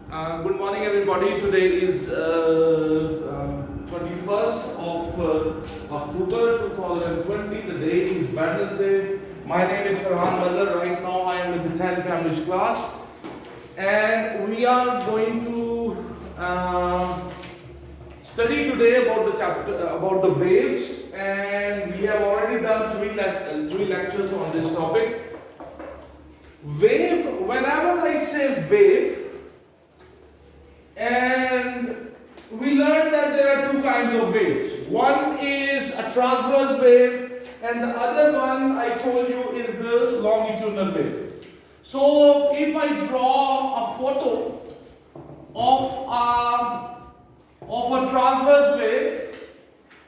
Good morning, everybody. Today is 21st of October 2020. The day is Wednesday. My name is Ferhan Mazher. Right now, I am in the 10th Cambridge class, and we are going to study today about the chapter about the waves. And we have already done three lectures on this topic. Wave. Whenever I say wave. And we learned that there are two kinds of waves. One is a transverse wave, and the other one I told you is the longitudinal wave. So if I draw a photo of a transverse wave,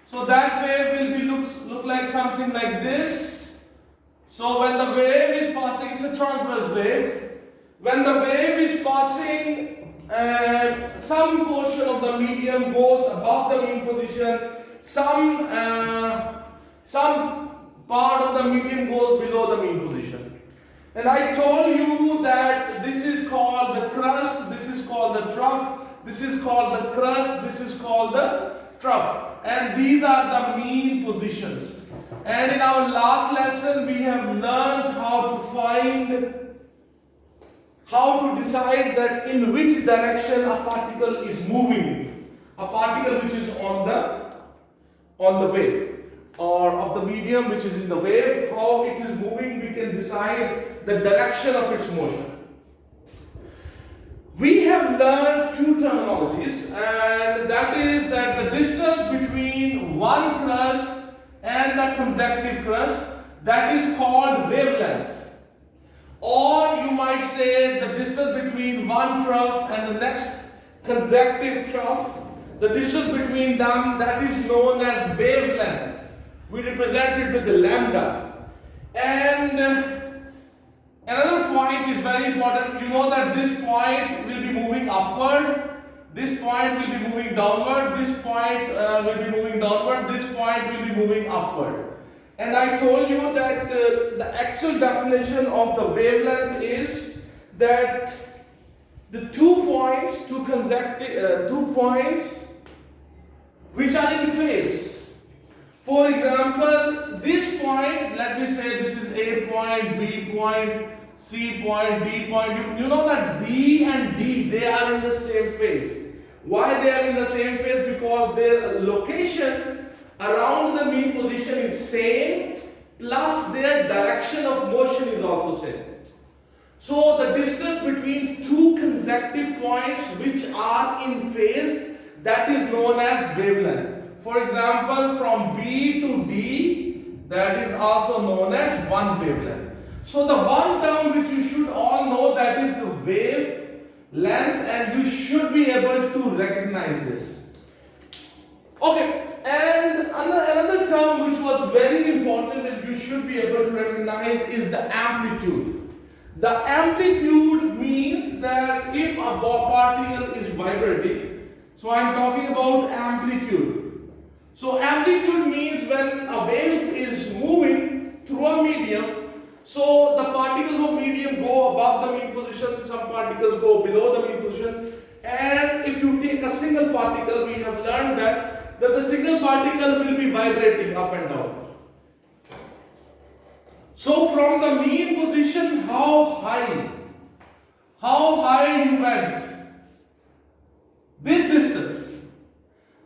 so that wave will be look like something like this. So when the wave is passing, it's a transverse wave. When the wave is passing, some portion of the medium goes above the mean position, some part of the medium goes below the mean position. And I told you that this is called the crust, this is called the trough, this is called the crust, this is called the trough. And these are the mean positions. And in our last lesson we have learned how to decide that in which direction a particle is moving, a particle which is on the wave, or of the medium which is in the wave, how it is moving, we can decide the direction of its motion. We have learned few terminologies, and that is that the distance between one crust and the consecutive crust, that is called wavelength. Or you might say the distance between one trough and the next consecutive trough, the distance between them, that is known as wavelength. We represent it with the lambda. And another point is very important. You know that this point will be moving upward, this point will be moving downward, this point will be moving downward, this point will be moving upward. And I told you that the actual definition of the wavelength is that the 2 points which are in phase. For example, this point, let me say this is A point, B point, C point, D point. You know that B and D, they are in the same phase. Why they are in the same phase? Because their location around the mean position is same, plus their direction of motion is also same. So the distance between two consecutive points which are in phase, that is known as wavelength. For example, from B to D, that is also known as one wavelength. So the one term which you should all know, that is the wavelength, and you should be able to recognize this. Okay. And another term which was very important and you should be able to recognize is the amplitude. The amplitude means that if a particle is vibrating, so I am talking about amplitude. So amplitude means when a wave is moving through a medium, so the particles of medium go above the mean position, some particles go below the mean position. And if you take a single particle, we have learned that the single particle will be vibrating up and down. So from the mean position, how high you went, this distance.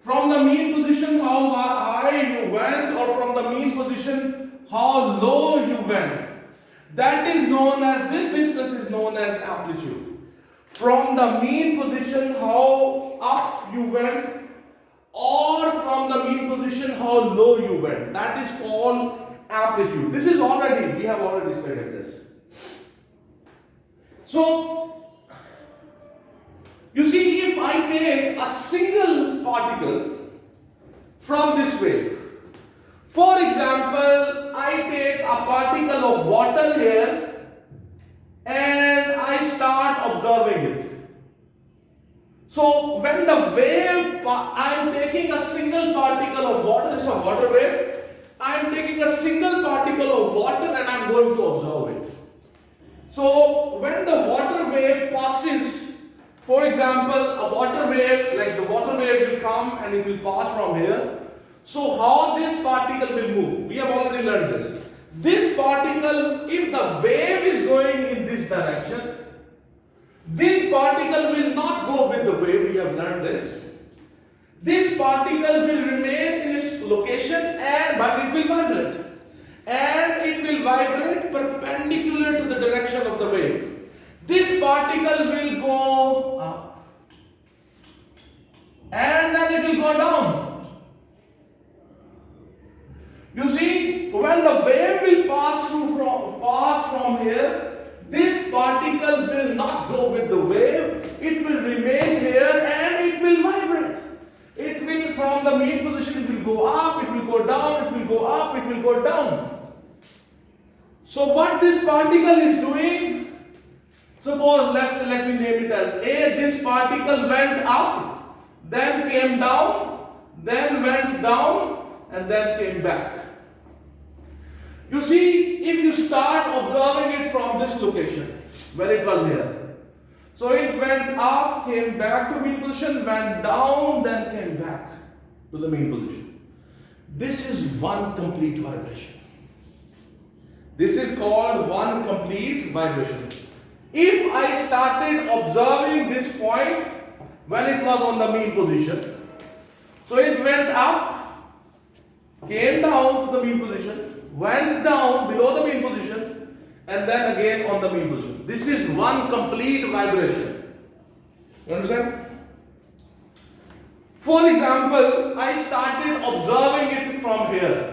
From the mean position, how high you went, or from the mean position, how low you went. That is known as, this distance is known as amplitude. From the mean position, how up you went, or from the mean position how low you went, that is called amplitude. This is already, we have already studied this. So you see, if I take a single particle from this wave, for example, I take a particle of water here and I start observing it. So when the wave, I am taking a single particle of water, it's a water wave, I am taking a single particle of water and I am going to observe it. So when the water wave passes For example, a water wave, like the water wave will come and it will pass from here. So how this particle will move? We have already learned this. This particle, if the wave is going in this direction, this particle will not go with the wave. We have learned this. This particle will remain in its location, but it will vibrate. And it will vibrate perpendicular to the direction of the wave. This particle will go up and then it will go down. You see, when the wave will pass from here, this particle will not go with the wave. It will remain here and it will vibrate. It will, from the mean position, it will go up, it will go down, it will go up, it will go down. So what this particle is doing, suppose let me name it as A. This particle went up, then came down, then went down, and then came back. You see, if you start observing it from this location, when it was here. So it went up, came back to mean position, went down, then came back to the mean position. This is one complete vibration. This is called one complete vibration. If I started observing this point when it was on the mean position, so it went up, came down to the mean position, went down below the mean position, and then again on the mean position. This is one complete vibration. You understand? For example, I started observing it from here.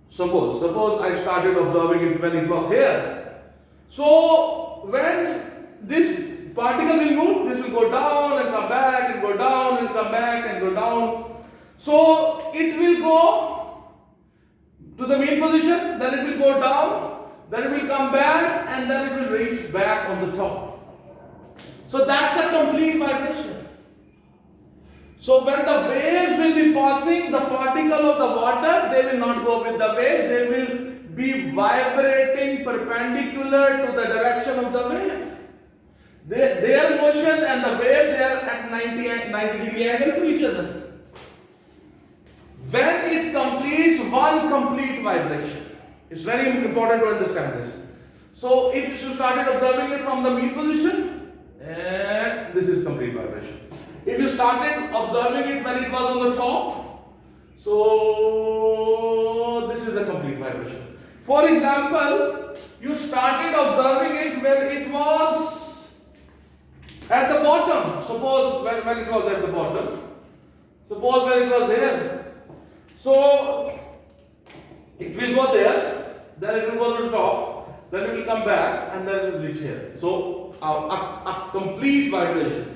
Suppose I started observing it when it was here. So when this particle will move, this will go down and come back and go down and come back and go down. So it will go to the mean position, then it will go down, then it will come back, and then it will reach back on the top. So that's a complete vibration. So when the waves will be passing, the particle of the water, they will not go with the wave, they will be vibrating perpendicular to the direction of the wave. Their motion and the wave, they are at 90 degree angle to each other. When it completes one complete vibration, it's very important to understand this. So if you started observing it from the mean position, and this is complete vibration. If you started observing it when it was on the top, so this is a complete vibration. For example, you started observing it when it was at the bottom. Suppose when it was at the bottom. Suppose when it was here. So it will go there, then it will go to the top, then it will come back, and then it will reach here. So a complete vibration.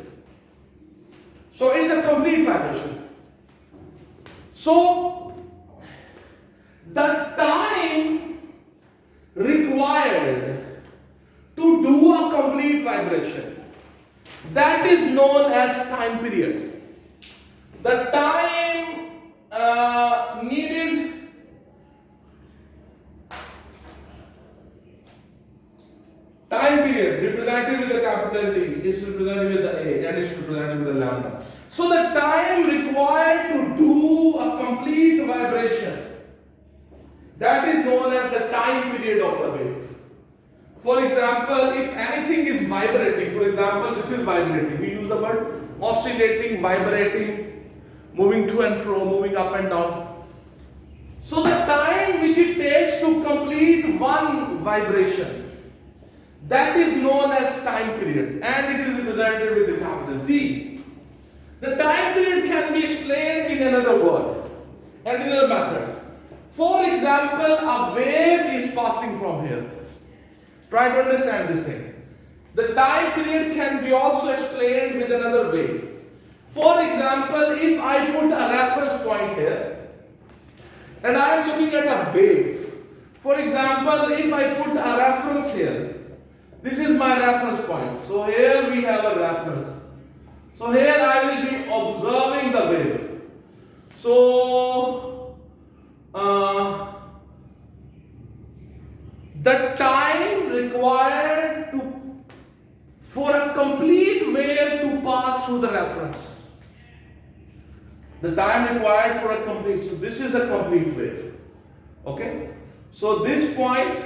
So it's a complete vibration. So the time required to do a complete vibration, that is known as time period. The time needed time period represented with the capital T is represented with the A and is represented with the lambda. So the time required to do a complete vibration, that is known as the time period of the wave. For example, if anything is vibrating, for example, this is vibrating. We use the word oscillating, vibrating, moving to and fro, moving up and down. So the time which it takes to complete one vibration, that is known as time period, and it is represented with the capital T. The time period can be explained in another word and in another method. For example, a wave is passing from here. Try to understand this thing. The time period can be also explained with another way. For example, if I put a reference point here and I am looking at a wave. For example, if I put a reference here, this is my reference point. So here we have a reference. So here I will be observing the wave. So the time required for a complete wave to pass through the reference. The time required for a complete, so this is a complete wave. Okay? So this point,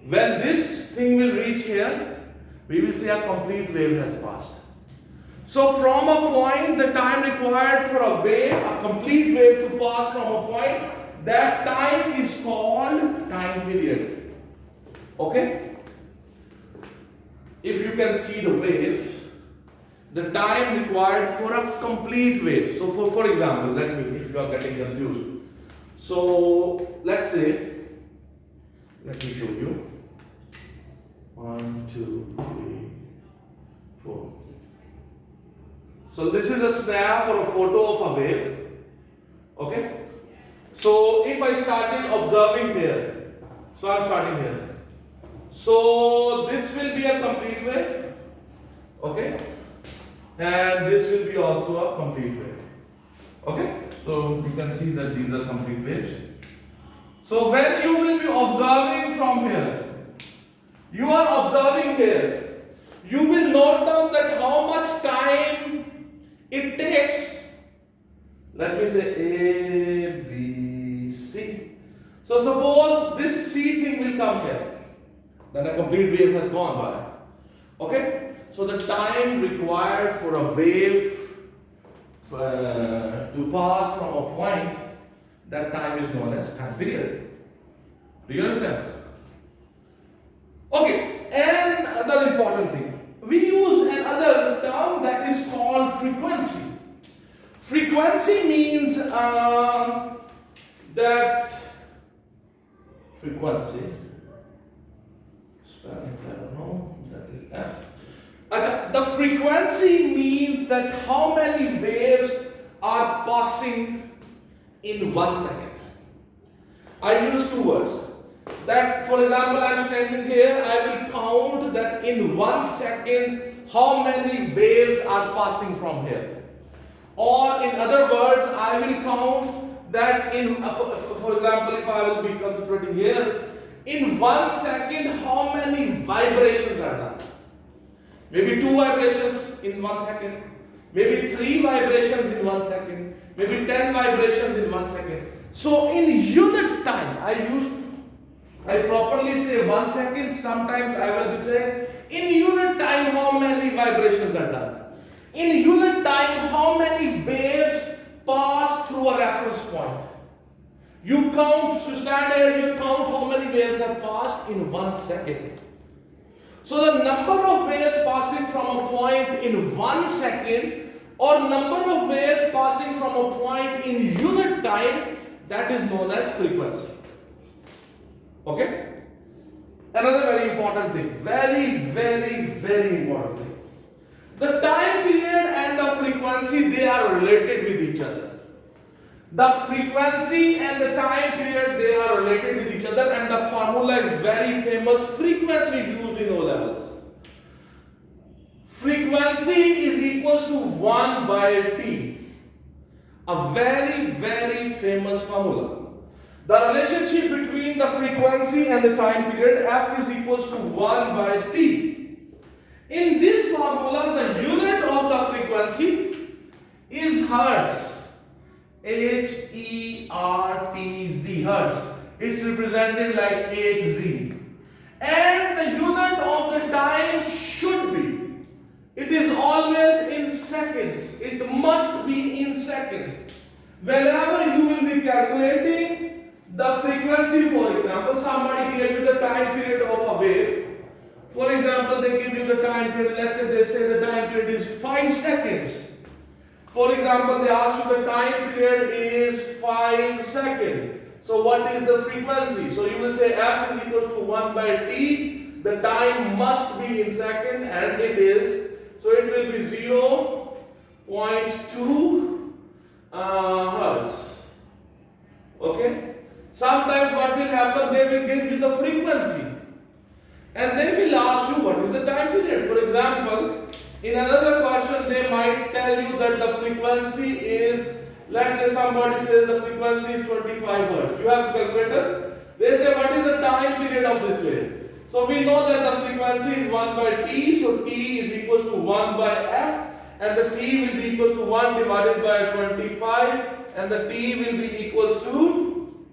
when this thing will reach here, we will see a complete wave has passed. So from a point, the time required for a wave, a complete wave to pass from a point, that time is called time period. Okay? If you can see the wave, the time required for a complete wave. So for example, let me, if you are getting confused. So let's say, let me show you. 1, 2, 3, 4. So this is a snap or a photo of a wave. Okay? So if I started observing here, so I'm starting here. So this will be a complete wave. Okay? And this will be also a complete wave. Okay? So you can see that these are complete waves. So when you will be observing from here, you are observing here, you will note down that how much time it takes. Let me say A, B, C. So suppose this C thing will come here, then a complete wave has gone by. Okay? So the time required for a wave to pass from a point, that time is known as time period. Do you understand? Okay, and another important thing. We use another term that is called frequency. Frequency means that frequency, spellings, I don't know, that is F. The frequency means that how many waves are passing in 1 second. I use two words. That, for example, I am standing here, I will count that in 1 second how many waves are passing from here. Or in other words, I will count that in, for example, if I will be concentrating here, in 1 second how many vibrations are done. Maybe 2 vibrations in 1 second, maybe 3 vibrations in 1 second, maybe 10 vibrations in 1 second. So in unit time, I properly say 1 second, sometimes I will be saying, in unit time how many vibrations are done. In unit time how many waves pass through a reference point. You count, you stand here, you count how many waves have passed in 1 second. So the number of waves passing from a point in 1 second or number of waves passing from a point in unit time, that is known as frequency. Okay? Another very important thing, very important thing. The time period and the frequency, they are related with each other. The frequency and the time period, they are related with each other, and the formula is very famous, frequently used in O levels. Frequency is equals to 1 by T. A very famous formula. The relationship between the frequency and the time period, F is equals to 1 by T. In this formula, the unit of the frequency is Hertz. H-E-R-T-Z, Hertz. It's represented like Hz. And the unit of the time should be, it is always in seconds. It must be in seconds. Whenever you will be calculating the frequency, for example, somebody gave you the time period of a wave. For example, they give you the time period, let's say they say the time period is 5 seconds. For example, they ask you the time period is 5 seconds. So what is the frequency? So you will say F is equal to 1 by T. The time must be in second, and it is. So it will be 0.2 Hertz. Okay? Sometimes what will happen, they will give you the frequency. And they will ask you what is the time period. For example, in another question, they might tell you that the frequency is, let's say somebody says the frequency is 25 Hertz. You have the calculator. They say what is the time period of this wave. So we know that the frequency is 1 by T, so T is equal to 1 by F, and the T will be equal to 1 divided by 25, and the T will be equal to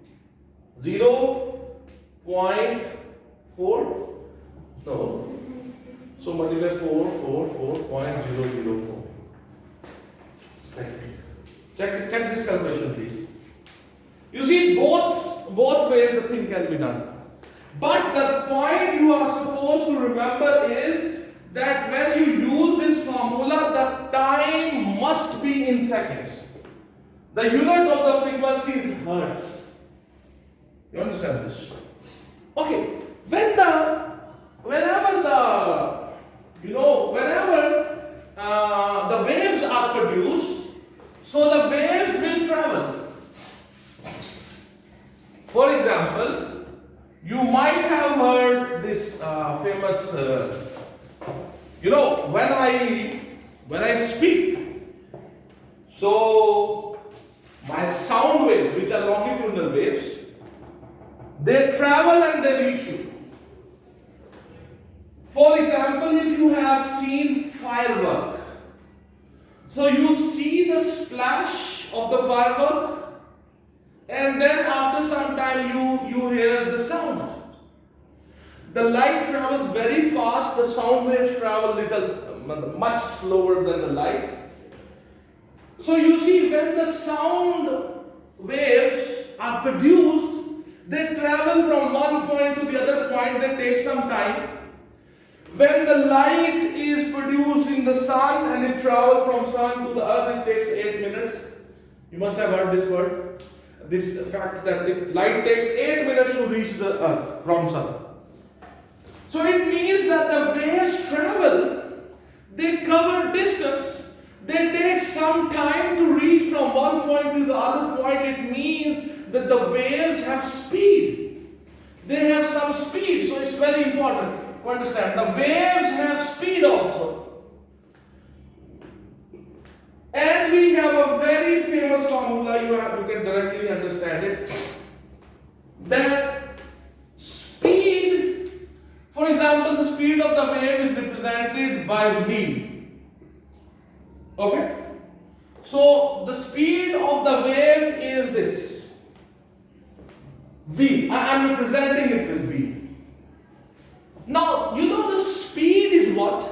0.4, no, so multiply 4.004 second. Check this calculation, please. You see, both ways the thing can be done. But the point you are supposed to remember is that when you use this formula, the time must be in seconds. The unit of the frequency is hertz. You understand this? Okay. Whenever the waves are produced, so the waves will travel. For example, you might have heard this famous, when I speak, so my sound waves, which are longitudinal waves, they travel and they reach you. For example, if you have seen firework, so you see the splash of the firework, and then after some time you hear the sound. The light travels very fast, the sound waves travel much slower than the light. So you see, when the sound waves are produced, they travel from one point to the other point, they take some time. When the light is produced in the sun and it travels from sun to the earth, it takes 8 minutes. You must have heard this word. This fact that light takes 8 minutes to reach the earth from sun. So it means that the waves travel, they cover distance, they take some time to reach from one point to the other point. It means that the waves have speed. They have some speed, so it's very important to understand. The waves have speed also. And we have a very famous formula, you can directly understand it. That speed, for example, the speed of the wave is represented by V. Okay? So the speed of the wave is this. V. I am representing it with V. Now, you know the speed is what?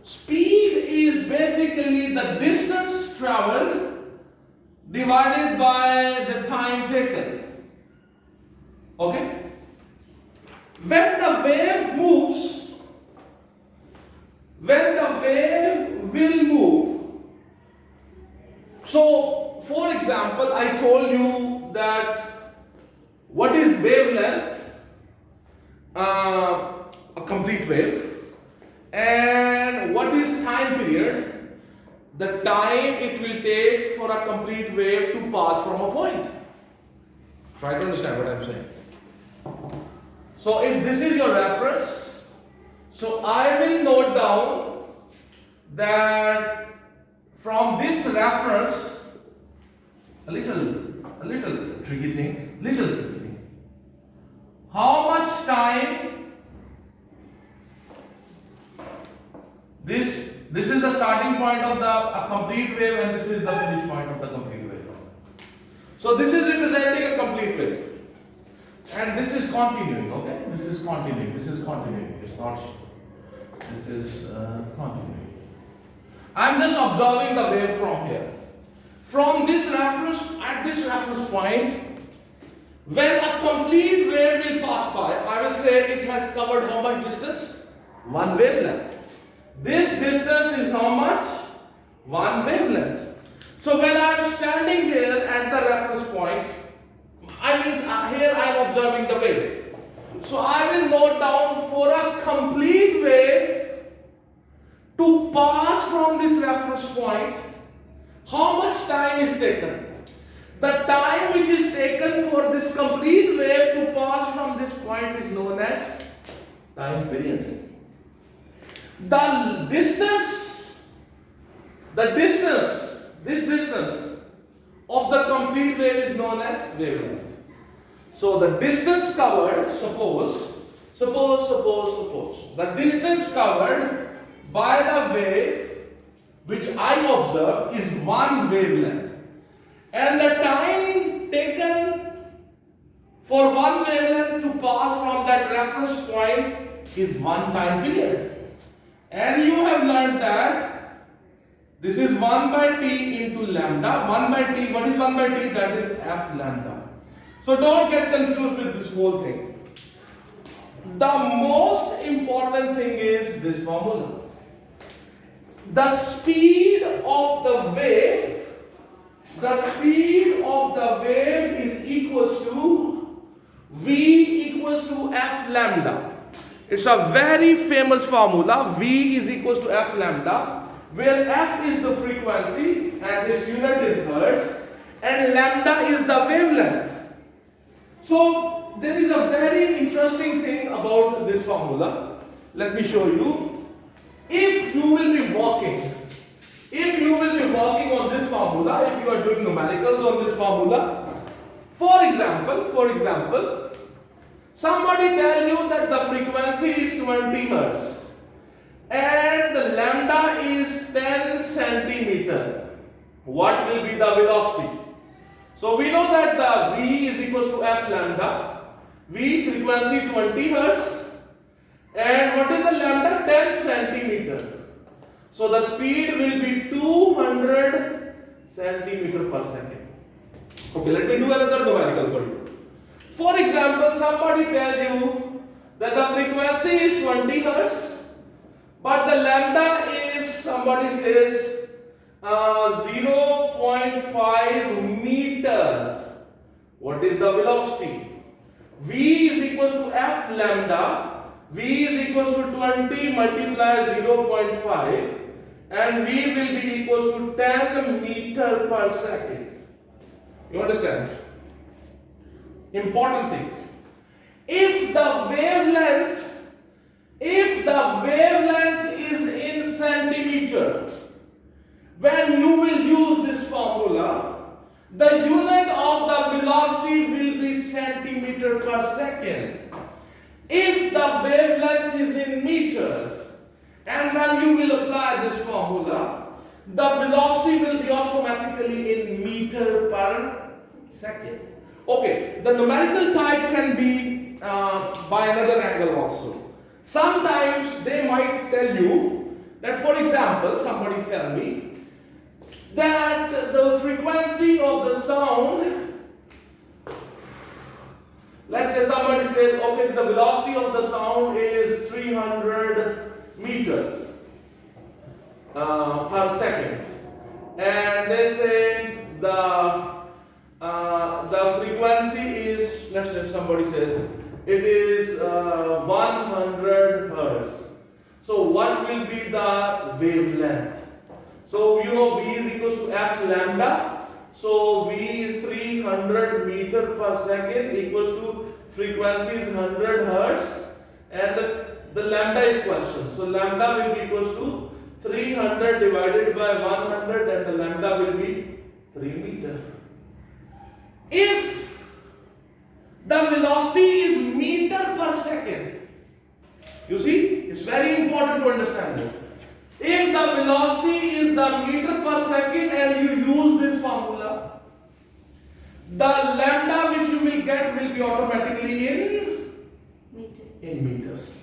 Speed is basically the distance traveled divided by the time taken. Okay? When the wave moves, when the wave will move, so for example, I told you that what is wavelength? A complete wave. And what is time period? The time it will take for a complete wave to pass from a point. Try to understand what I am saying. So if this is your reference, so I will note down that from this reference, a little tricky thing, how much time this is the starting point of a complete wave, and this is the finish point of the complete wave. So this is representing a complete wave, and this is continuing. Okay, this is continuing. It's not. This is continuing. I'm just observing the wave from here. From this reference, at this reference point, when a complete wave will pass by, I will say it has covered how much distance? One wavelength. This distance is how much? One wavelength. So when I am standing here at the reference point, here I am observing the wave. So I will note down for a complete wave to pass from this reference point, how much time is taken? The time which is taken for this complete wave to pass from this point is known as time period. The distance of the complete wave is known as wavelength. So the distance covered, suppose Suppose the distance covered by the wave which I observe is one wavelength, and the time taken for one wavelength to pass from that reference point is one time period. And you have learned that this is 1 by t into lambda. 1 by t, what is 1 by t? That is f lambda. So don't get confused with this whole thing. The most important thing is this formula. The speed of the wave is equals to V equals to f lambda. It's a very famous formula. V is equals to f lambda, where f is the frequency and its unit is hertz, and lambda is the wavelength. So there is a very interesting thing about this formula. Let me show you. If you will be walking on this formula, if you are doing numericals on this formula, for example, somebody tell you that the frequency is 20 hertz and the lambda is 10 centimeter. What will be the velocity? So we know that the V is equals to f lambda. V frequency 20 hertz, and what is the lambda? 10 centimeter. So the speed will be 200 centimeter per second. Okay, let me do another numerical for you. For example, somebody tell you that the frequency is 20 hertz, but the lambda is, somebody says, 0.5 meter. What is the velocity? V is equals to f lambda. V is equals to 20 multiplied 0.5, and V will be equals to 10 meter per second. You understand? Important thing. If the wavelength is in centimeter, when you will use this formula, the unit of the velocity will be centimeter per second. If the wavelength is in meters, and when you will apply this formula, the velocity will be automatically in meter per second. Okay, the numerical type can be by another angle also. Sometimes they might tell you that, for example, somebody tell me that the frequency of the sound, let's say somebody says, okay, the velocity of the sound is 300 meter per second, and they say the frequency is, let's say somebody says it is 100 hertz. So what will be the wavelength? So you know V is equals to f lambda. So V is 300 meter per second equals to frequency is 100 hertz, and the lambda is question. So lambda will be equals to 300 divided by 100, and the lambda will be 3 meter. If the velocity is meter per second, you see, it's very important to understand this. If the velocity is the meter per second and you use this formula, the lambda which you will get will be automatically in meters.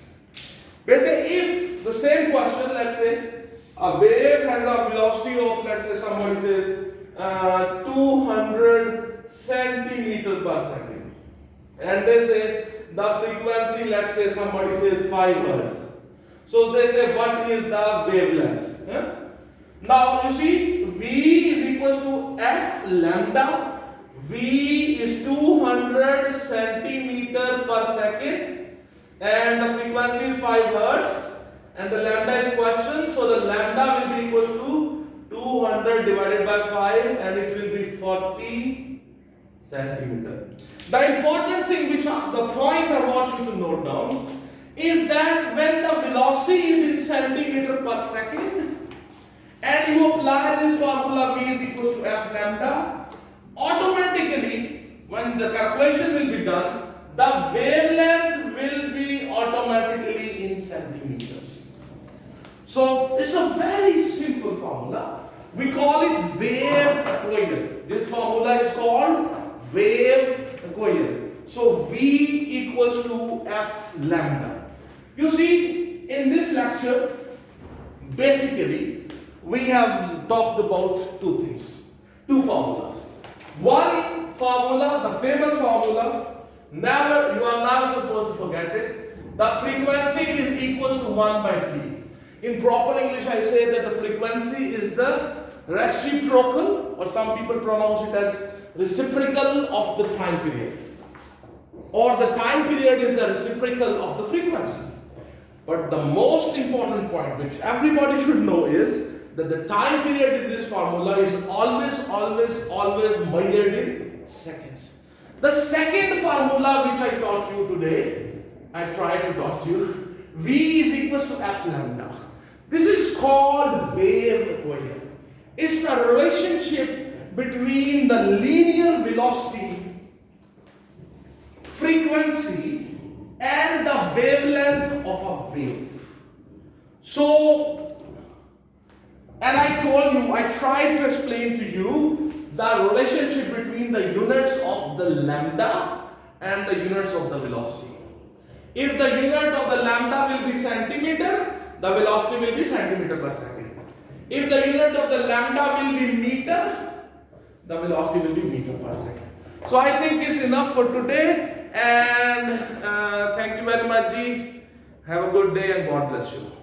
But if the same question, let's say a wave has a velocity of, let's say somebody says 200 centimeter per second, and they say the frequency, let's say somebody says 5 hertz. So they say what is the wavelength? Now you see, V is equals to f lambda. V is 200 centimeter per second, and the frequency is 5 hertz, and the lambda is question. So the lambda will be equals to 200 divided by 5, and it will be 40 centimeter. The important thing, which the point I want you to note down, is that when the velocity is in centimeter per second and you apply this formula V is equals to f lambda, automatically when the calculation will be done, the wavelength will be automatically centimeters. So it's a very simple formula. We call it wave equation. This formula is called wave equation. So V equals to F lambda. You see, in this lecture, basically, we have talked about two things, two formulas. One formula, the famous formula, you are never supposed to forget it. The frequency is equals to 1 by T. In proper English, I say that the frequency is the reciprocal, or some people pronounce it as reciprocal of the time period. Or the time period is the reciprocal of the frequency. But the most important point which everybody should know is that the time period in this formula is always measured in seconds. The second formula which I taught you today, I tried to taught you, V is equals to F lambda. This is called wave equation. It's a relationship between the linear velocity, frequency, and the wavelength of a wave. So, and I told you, I tried to explain to you the relationship between the units of the lambda and the units of the velocity. If the unit of the lambda will be centimeter, the velocity will be centimeter per second. If the unit of the lambda will be meter, the velocity will be meter per second. So I think it's enough for today, and thank you very much, Ji. Have a good day and God bless you.